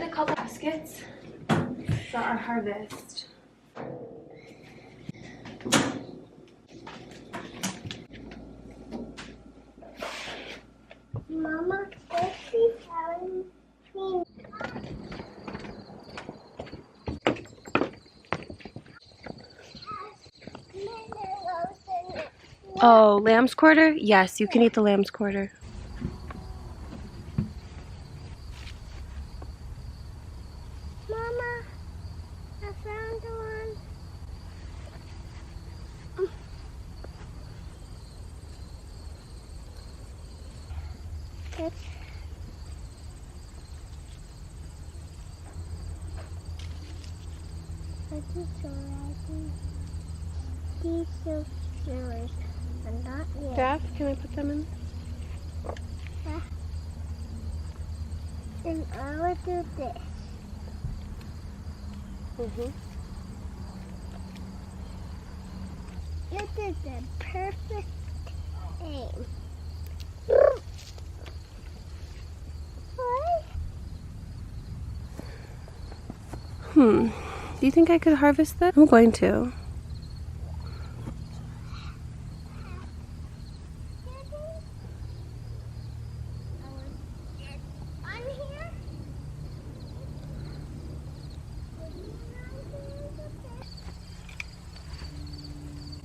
a couple baskets for our harvest. Mama, is she telling me? Oh, lamb's quarter? Yes, you can eat the lamb's quarter. Mama, I found one. These are yours, and not yet. Daph, can I put them in? And I will do this. You did the perfect aim. Do you think I could harvest that? I'm going to.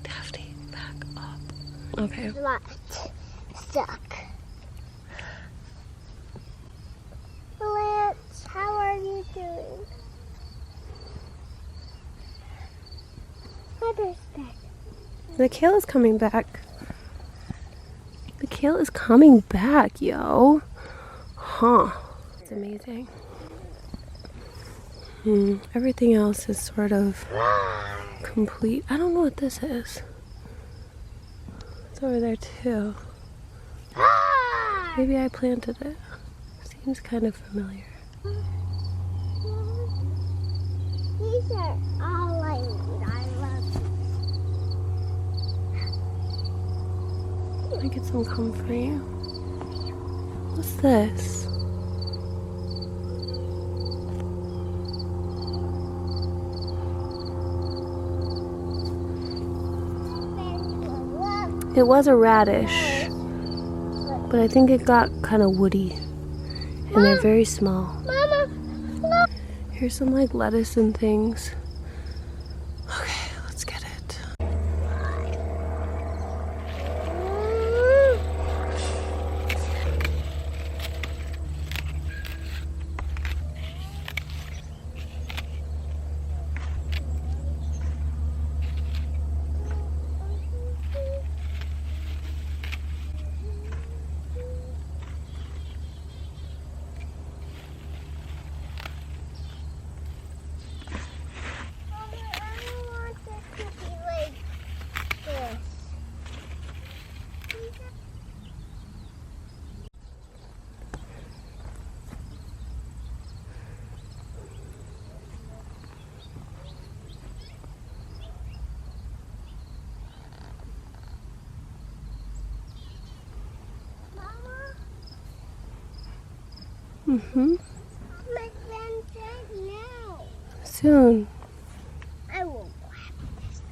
Daphne, back up. Okay. Not stuck. Lance, how are you doing? What is that? The kale is coming back. The kale is coming back, yo. Huh. It's amazing. Everything else is sort of complete. I don't know what this is. It's over there too. Maybe I planted it. Seems kind of familiar. These are all I need. I love Can I get some comfrey? What's this? It was a radish, but I think it got kind of woody, and they're very small. Mama, look. Here's some like lettuce and things. Okay, let's get it. My friend said no. Soon. I will grab this.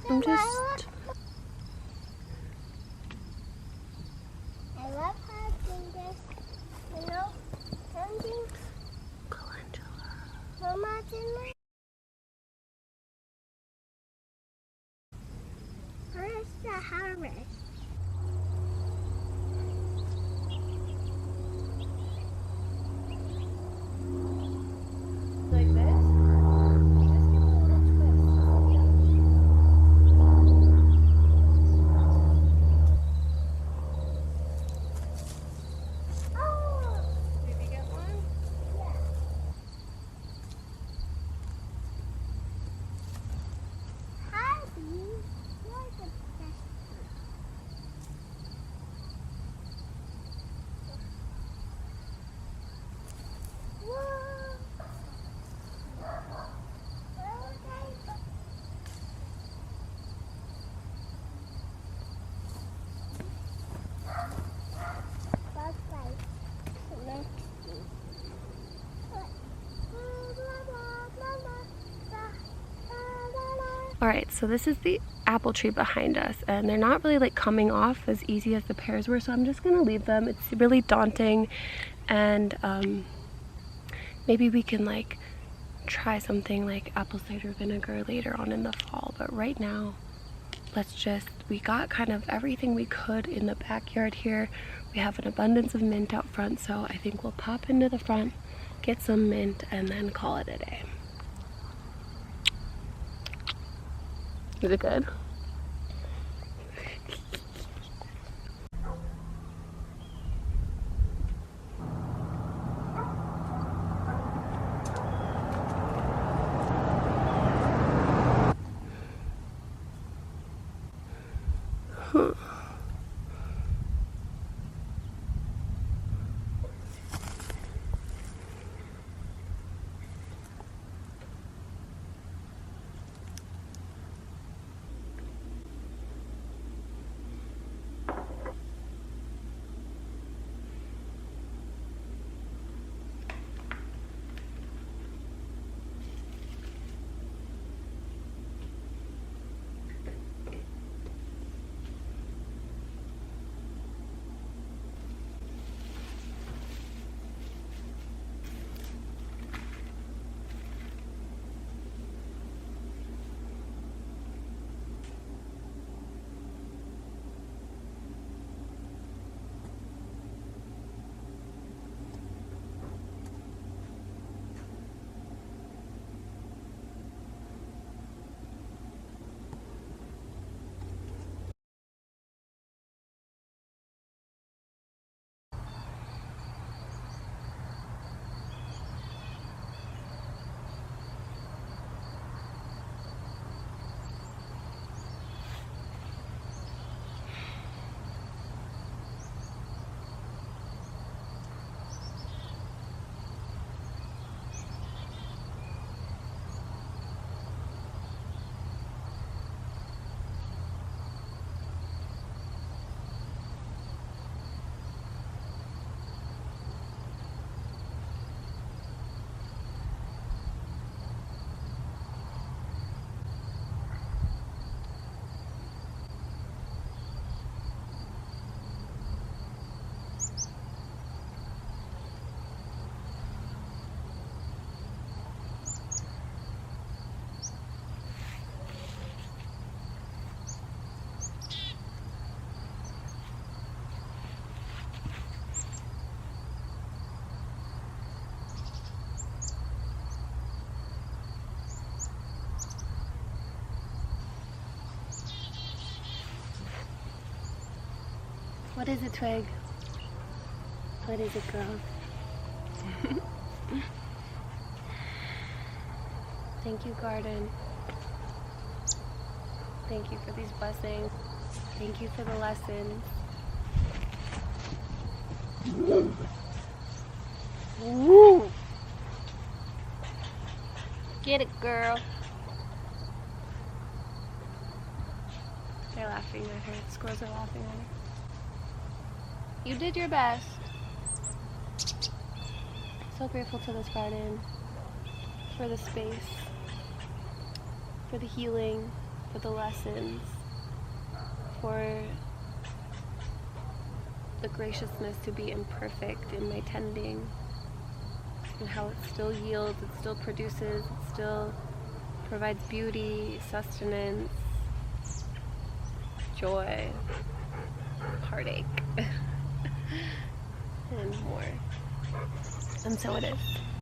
I'm just... I love having this, you know, something. What's in my... Where's the harvest? Like this? Alright, so this is the apple tree behind us, and they're not really like coming off as easy as the pears were, so I'm just gonna leave them. It's really daunting, and maybe we can like try something like apple cider vinegar later on in the fall, but right now we got kind of everything we could in the backyard here. We have an abundance of mint out front, so I think we'll pop into the front, get some mint, and then call it a day. Is it good? What is it, Twig? What is it, girl? Thank you, garden. Thank you for these blessings. Thank you for the lessons. Woo! Get it, girl. They're laughing at her. The squirrels are laughing at her. You did your best. So grateful to this garden, for the space, for the healing, for the lessons, for the graciousness to be imperfect in my tending. and how it still yields, it still produces, it still provides beauty, sustenance, joy, heartache, and more. And so it is.